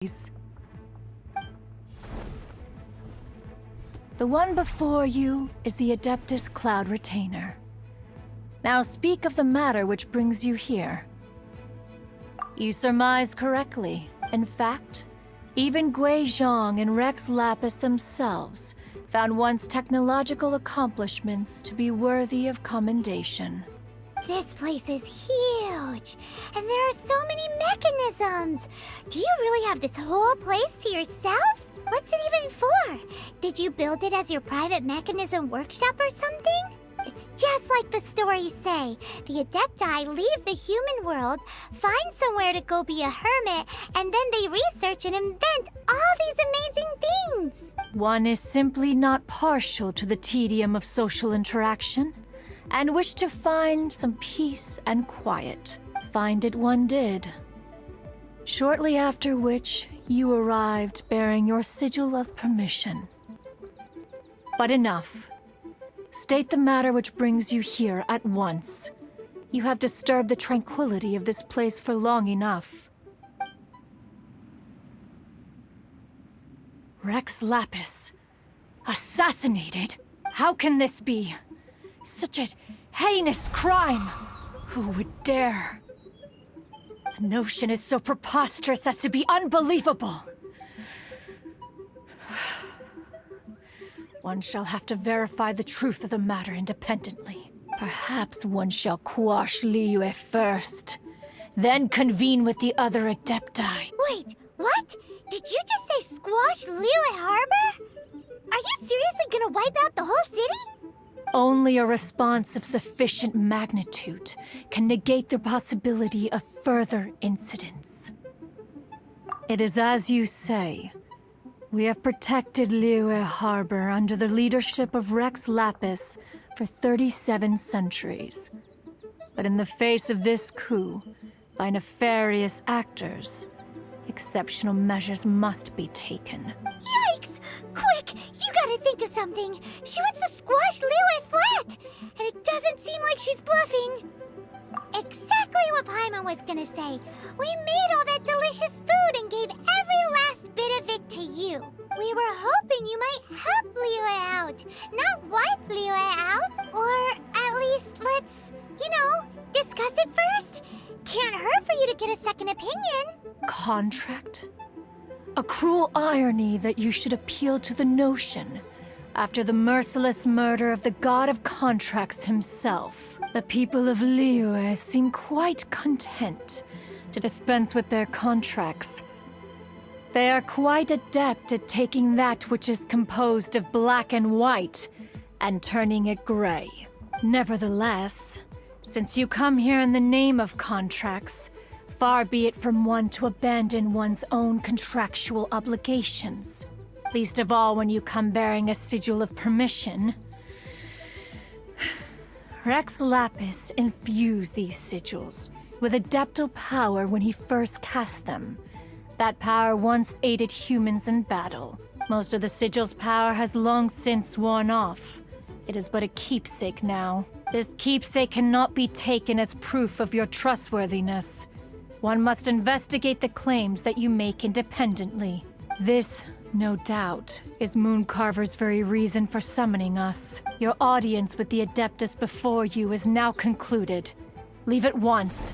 The one before you is the Adeptus Cloud Retainer. Now speak of the matter which brings you here. You surmise correctly. In fact, even Gui Zhang and Rex Lapis themselves found one's technological accomplishments to be worthy of commendation. This place is huge, and there are so many mechanisms. Do you really have this whole place to yourself? What's it even for? Did you build it as your private mechanism workshop or something? It's just like the stories say. The Adepti leave the human world, find somewhere to go be a hermit, and then they research and invent all these amazing things. One is simply not partial to the tedium of social interaction, and wished to find some peace and quiet. Find it one did. Shortly after which, you arrived bearing your sigil of permission. But enough. State the matter which brings you here at once. You have disturbed the tranquility of this place for long enough. Rex Lapis. Assassinated? How can this be? Such a heinous crime! Who would dare? The notion is so preposterous as to be unbelievable. One shall have to verify the truth of the matter independently. Perhaps one shall quash Liyue first, then convene with the other Adepti. Wait, what? Did you just say squash Liyue Harbor? Are you seriously gonna wipe out the whole city? Only a response of sufficient magnitude can negate the possibility of further incidents. It is as you say. We have protected Liyue Harbor under the leadership of Rex Lapis for 37 centuries. But in the face of this coup, by nefarious actors, exceptional measures must be taken. Yikes! Quick, you gotta think of something. She wants to squash Liyue flat, and it doesn't seem like she's bluffing. Exactly what Paimon was gonna say. We made all that delicious food and gave every last bit of it to you. We were hoping you might help Liyue out, not wipe Liyue out. Or at least let's, discuss it first. Can't hurt for you to get a second opinion. Contract? A cruel irony that you should appeal to the notion after the merciless murder of the god of contracts himself. The people of Liyue seem quite content to dispense with their contracts. They are quite adept at taking that which is composed of black and white and turning it gray. Nevertheless, since you come here in the name of contracts, far be it from one to abandon one's own contractual obligations. Least of all when you come bearing a sigil of permission. Rex Lapis infused these sigils with adeptal power when he first cast them. That power once aided humans in battle. Most of the sigil's power has long since worn off. It is but a keepsake now. This keepsake cannot be taken as proof of your trustworthiness. One must investigate the claims that you make independently. This, no doubt, is Mooncarver's very reason for summoning us. Your audience with the Adeptus before you is now concluded. Leave at once.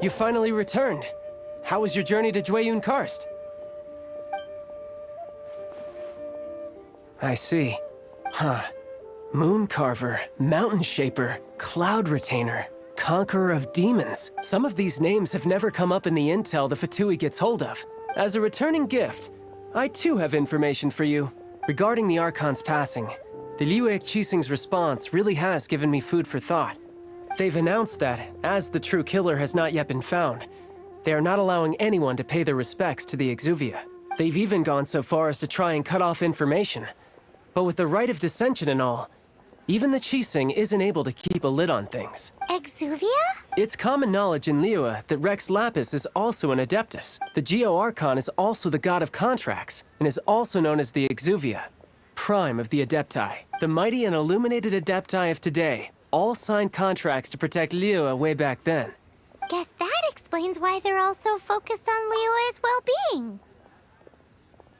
You finally returned. How was your journey to Jueyun Karst? I see. Huh. Moon Carver, Mountain Shaper, Cloud Retainer, Conqueror of Demons. Some of these names have never come up in the intel the Fatui gets hold of. As a returning gift, I too have information for you. Regarding the Archon's passing, the Liu Qixing's response really has given me food for thought. They've announced that, as the true killer has not yet been found, they are not allowing anyone to pay their respects to the Exuvia. They've even gone so far as to try and cut off information. But with the right of dissension and all, even the Qixing isn't able to keep a lid on things. Exuvia? It's common knowledge in Liyue that Rex Lapis is also an Adeptus. The Geo Archon is also the god of contracts, and is also known as the Exuvia, prime of the Adepti. The mighty and illuminated Adepti of today all signed contracts to protect Liyue way back then. Guess that explains why they're all so focused on Liyue's well-being.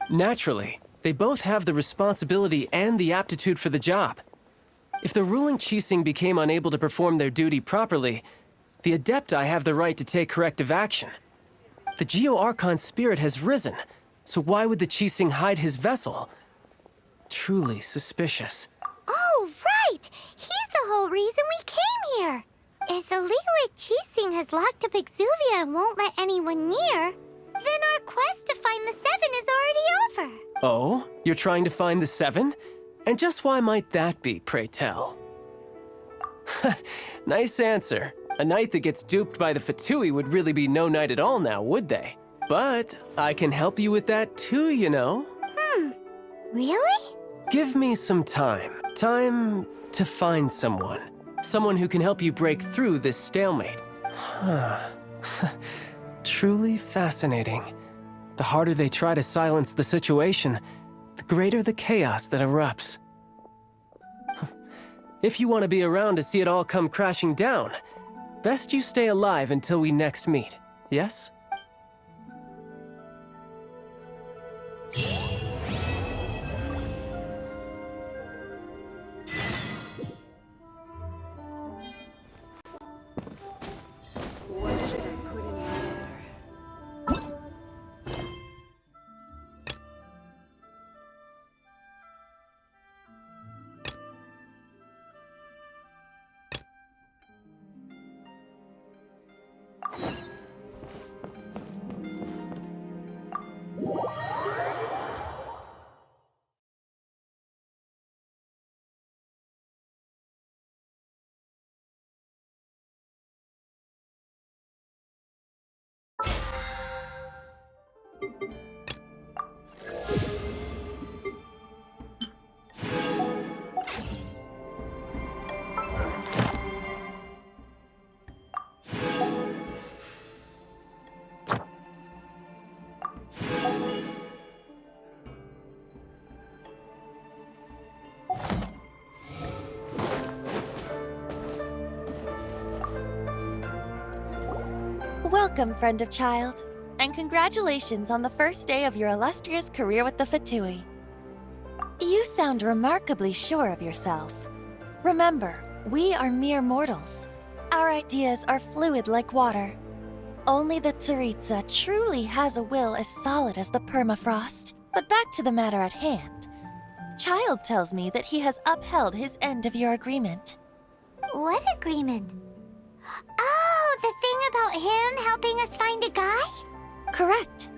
Naturally, they both have the responsibility and the aptitude for the job. If the ruling Qixing became unable to perform their duty properly, the Adepti have the right to take corrective action. The Geo Archon's spirit has risen, so why would the Qixing hide his vessel? Truly suspicious. Oh, right! He's the whole reason we came here! If the Liyue Qixing has locked up Exuvia and won't let anyone near, then our quest to find the Seven is already over. Oh? You're trying to find the Seven? And just why might that be, pray tell? Nice answer. A knight that gets duped by the Fatui would really be no knight at all now, would they? But I can help you with that too, you know. Really? Give me some time. Time to find someone. Someone who can help you break through this stalemate. Truly fascinating. The harder they try to silence the situation, the greater the chaos that erupts. If you want to be around to see it all come crashing down, best you stay alive until we next meet, yes? What should I put in there? Welcome, friend of child, and congratulations on the first day of your illustrious career with the Fatui. You sound remarkably sure of yourself. Remember, we are mere mortals. Our ideas are fluid like water. Only the Tsaritsa truly has a will as solid as the permafrost. But back to the matter at hand. Child tells me that he has upheld his end of your agreement. What agreement? Oh, the thing about him helping us find a guy? Correct.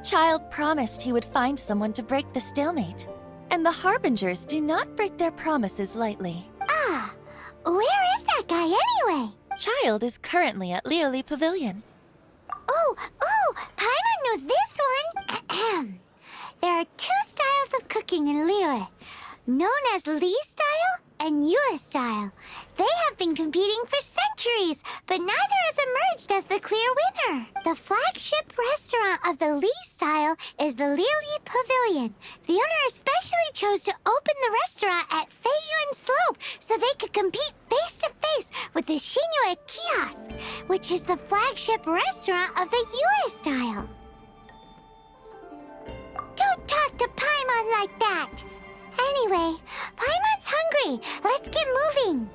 Child promised he would find someone to break the stalemate. And the Harbingers do not break their promises lightly. Ah, where is that guy anyway? Child is currently at Lioli Pavilion. Oh, Paimon knows this one. There are two styles of cooking in Liyue, known as Li style and Yue style. They have been competing for centuries, but neither has emerged as the clear winner. The flagship restaurant of the Li style is the Lioli Pavilion. The owner especially chose to open the restaurant at Feiyuan Slope so they could compete face to face with the Shinyue Kiosk, which is the flagship restaurant of the Yue style. Don't talk to Paimon like that! Anyway, Paimon's hungry. Let's get moving.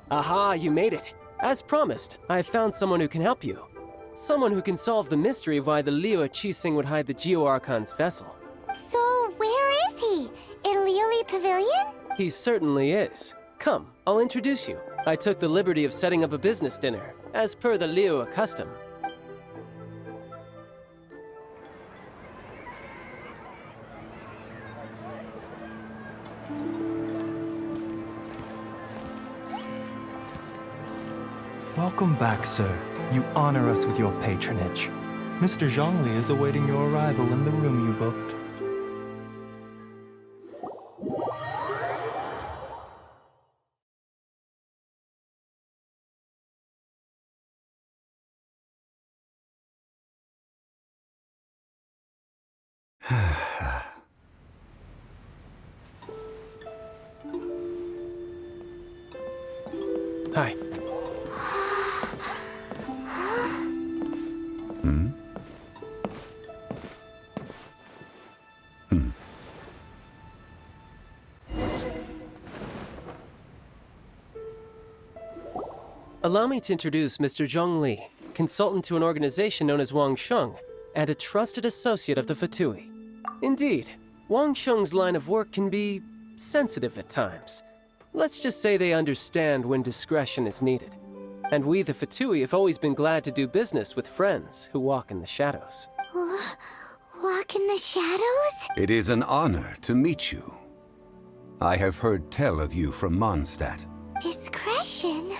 Aha, you made it. As promised, I have found someone who can help you. Someone who can solve the mystery of why the Leo Chising would hide the Geo Archon's vessel. So, where is he? In Lioli Pavilion? He certainly is. Come, I'll introduce you. I took the liberty of setting up a business dinner, as per the Leo custom. Welcome back, sir. You honor us with your patronage. Mr. Zhongli is awaiting your arrival in the room you booked. Hi. Allow me to introduce Mr. Zhong Li, consultant to an organization known as Wang Sheng, and a trusted associate of the Fatui. Indeed, Wang Sheng's line of work can be sensitive at times. Let's just say they understand when discretion is needed. And we, the Fatui, have always been glad to do business with friends who walk in the shadows. Walk in the shadows? It is an honor to meet you. I have heard tell of you from Mondstadt. Discretion?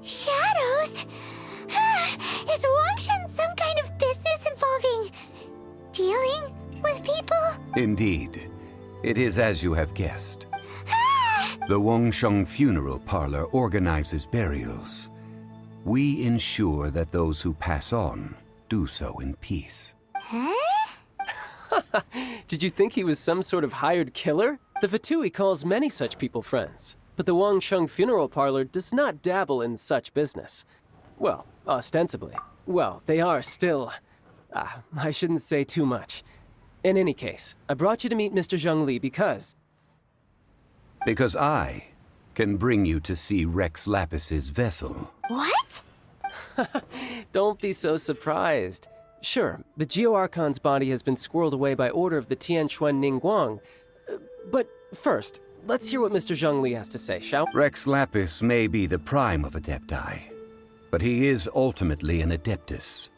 Shadows? Is Wangshan some kind of business involving dealing with people? Indeed. It is as you have guessed. The Wangsheng Funeral Parlor organizes burials. We ensure that those who pass on do so in peace. Huh? Did you think he was some sort of hired killer? The Fatui calls many such people friends, but the Wangsheng Funeral Parlor does not dabble in such business. Well, ostensibly. Well, they are still... I shouldn't say too much. In any case, I brought you to meet Mr. Zhong Li because... Because I can bring you to see Rex Lapis's vessel. What? Don't be so surprised. Sure, the Geo Archon's body has been squirreled away by order of the Tianquan Ningguang. But first, let's hear what Mr. Zhong Li has to say, shall we? Rex Lapis may be the prime of Adepti, but he is ultimately an Adeptus.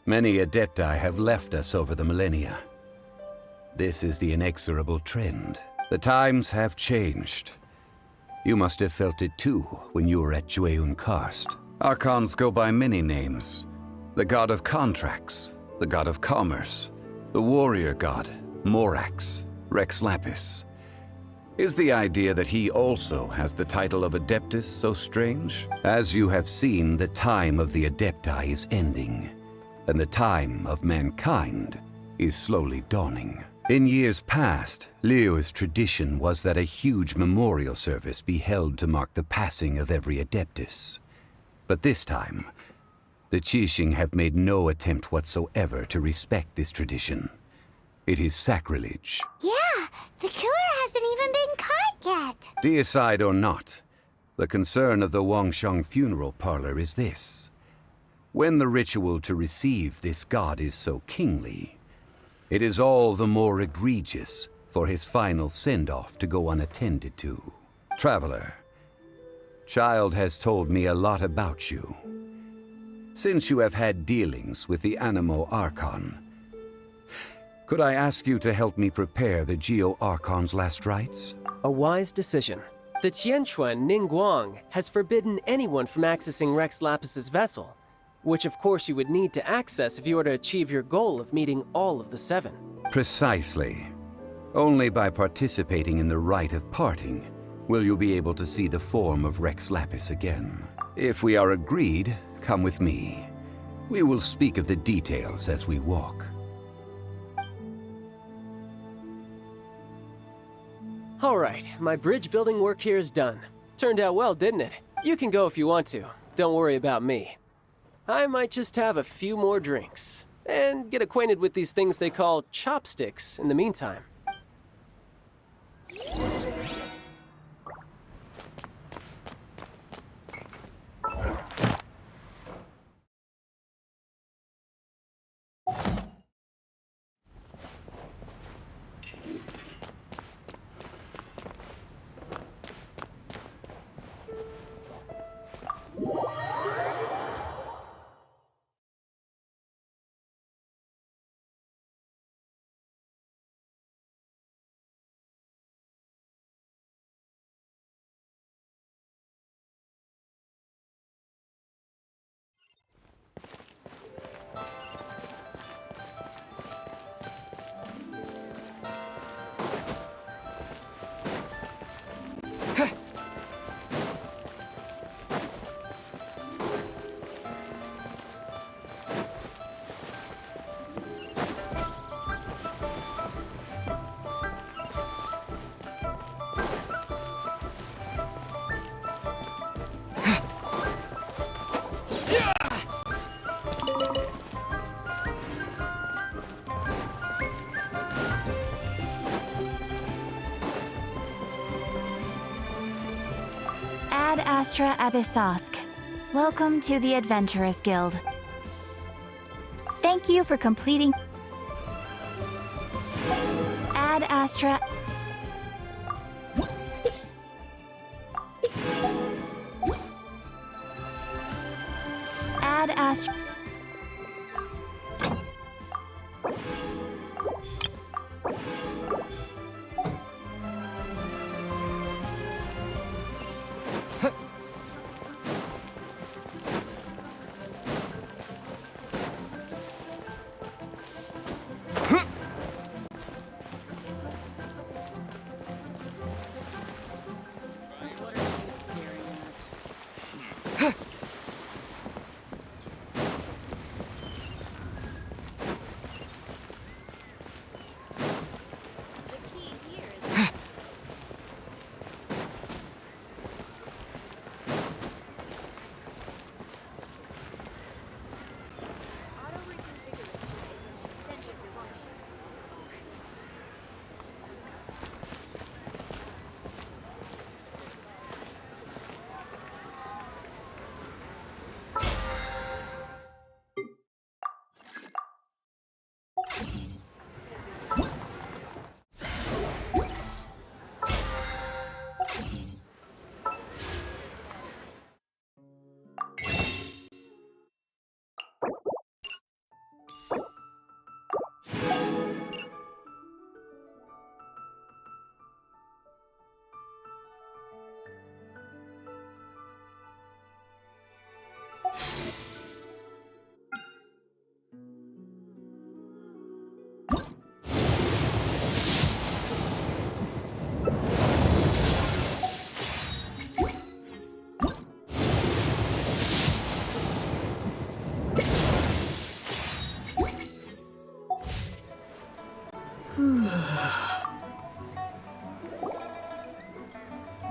Many Adepti have left us over the millennia. This is the inexorable trend. The times have changed. You must have felt it too when you were at Jueyun Karst. Archons go by many names. The god of contracts, the god of commerce, the warrior god, Morax, Rex Lapis. Is the idea that he also has the title of Adeptus so strange? As you have seen, the time of the Adepti is ending, and the time of mankind is slowly dawning. In years past, Leo's tradition was that a huge memorial service be held to mark the passing of every Adeptus. But this time, the Qixing have made no attempt whatsoever to respect this tradition. It is sacrilege. Yeah, the killer hasn't even been caught yet. Deicide or not, the concern of the Wangsheng Funeral Parlor is this. When the ritual to receive this god is so kingly, it is all the more egregious for his final send-off to go unattended to. Traveler, Child has told me a lot about you. Since you have had dealings with the Animo Archon, could I ask you to help me prepare the Geo Archon's last rites? A wise decision. The Tianquan Ningguang has forbidden anyone from accessing Rex Lapis's vessel, which of course you would need to access if you were to achieve your goal of meeting all of the 7. Precisely. Only by participating in the rite of parting will you be able to see the form of Rex Lapis again. If we are agreed, come with me. We will speak of the details as we walk. All right, my bridge building work here is done. Turned out well, didn't it? You can go if you want to. don't worry about me. I might just have a few more drinks and get acquainted with these things they call chopsticks in the meantime. Ad Astra Abyssosk. Welcome to the Adventurers Guild. Thank you for completing Ad Astra. Ad Astra.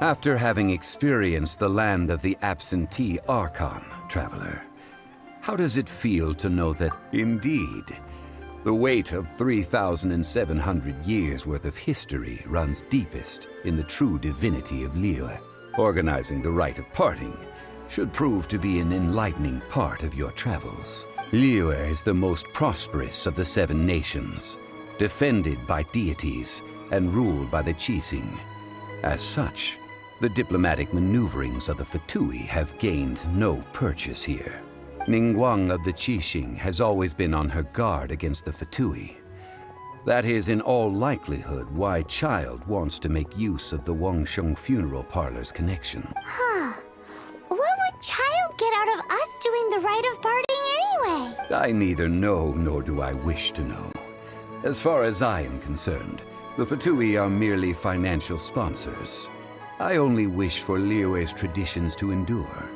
After having experienced the land of the absentee Archon, traveler, how does it feel to know that, indeed, the weight of 3,700 years worth of history runs deepest in the true divinity of Liyue? Organizing the rite of parting should prove to be an enlightening part of your travels. Liyue is the most prosperous of the 7 nations, defended by deities and ruled by the Qixing. As such, the diplomatic maneuverings of the Fatui have gained no purchase here. Ningguang of the Qixing has always been on her guard against the Fatui. That is in all likelihood why Child wants to make use of the Wangsheng funeral parlor's connection. Huh. What would Child get out of us doing the rite of parting anyway? I neither know nor do I wish to know. As far as I am concerned, the Fatui are merely financial sponsors. I only wish for Liyue's traditions to endure.